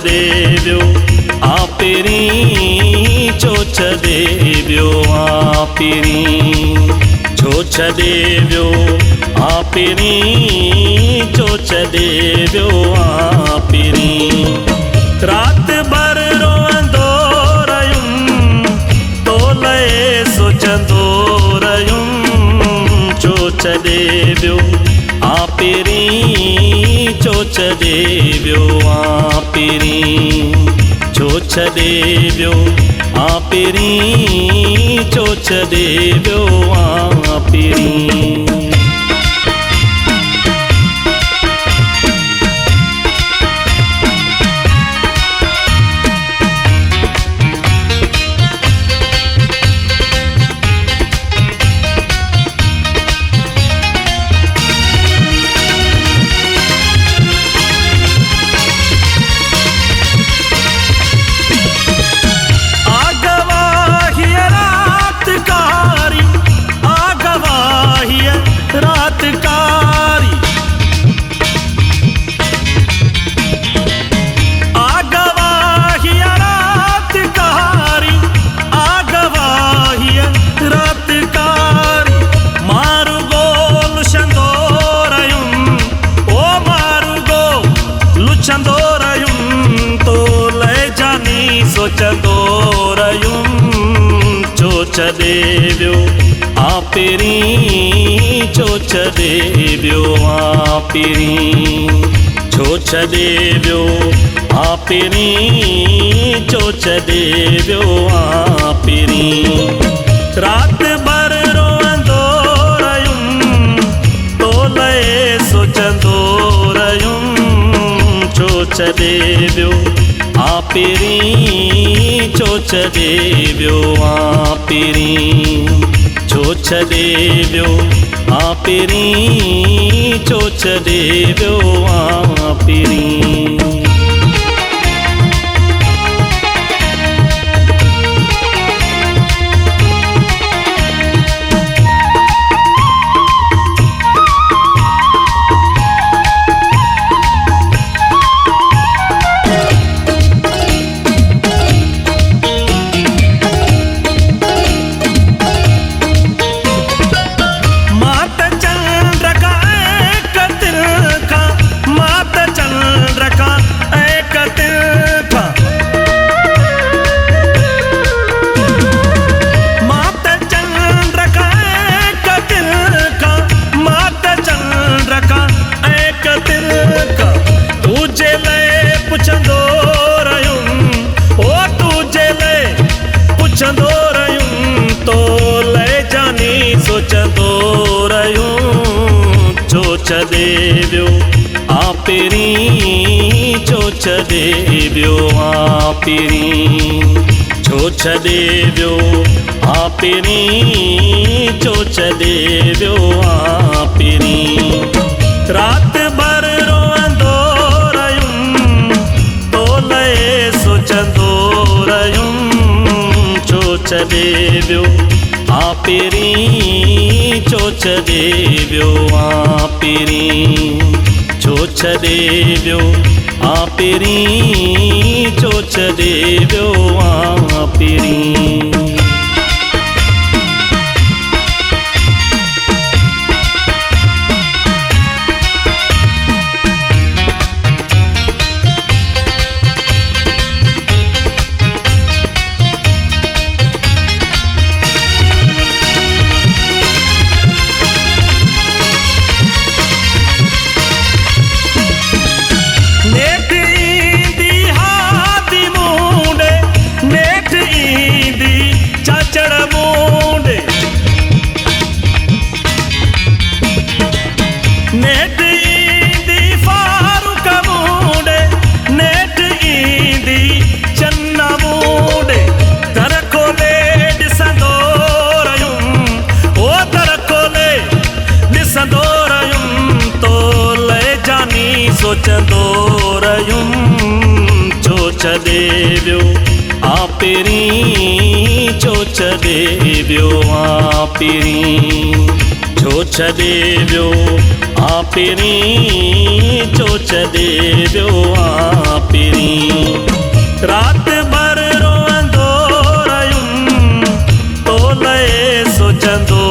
देव्यो आपिरी चोच देव्यो आपिरी चोच देव्यो आपिरी चोच देव्यो आपिरी रात भर रोंदो रयुम तोले सोचंदो रयुम चोच देव्यो आपिरी चोच देव्यो आपिरी चोच देव्यो आपिरी चोच देव्यो आपिरी चोच देव्यो आपिरी चोच देव्यो आपिरी चोच देव्यो आपिरी चोच देव्यो आपिरी रात भर रोंदो रयुम तोले सोचंदो रयुम चोच देव्यो आपिरी चोच देव्यो आपिरी चोच देव्यो आपिरी चोच देव्यो आपिरी चोच देव्यो आपिरी चोच देव्यो आपिरी चोच देव्यो आपिरी चोच देव्यो आपिरी रात भर रोंदो रयुम तोले सोचंदो रयुम चोच देव्यो आपिरी चोच देव्यो आपिरी चोच देव्यो आपिरी चोच देव्यो आपिरी सोचंदो रयुम चोच देव्यो आपिरी चोच देव्यो आपिरी छॾे वियो पहिरीं छॾे वियो पहिरीं राति भर रोअंदो रहियुमि तो लए सोचंदो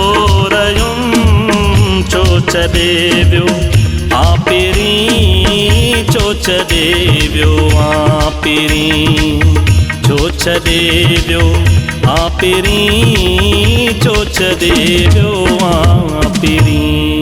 रहियुमि छॾे वियो पहिरीं छॾे वियो पहिरीं छॾे वियो पहिरीं छॾे वियो पहिरीं।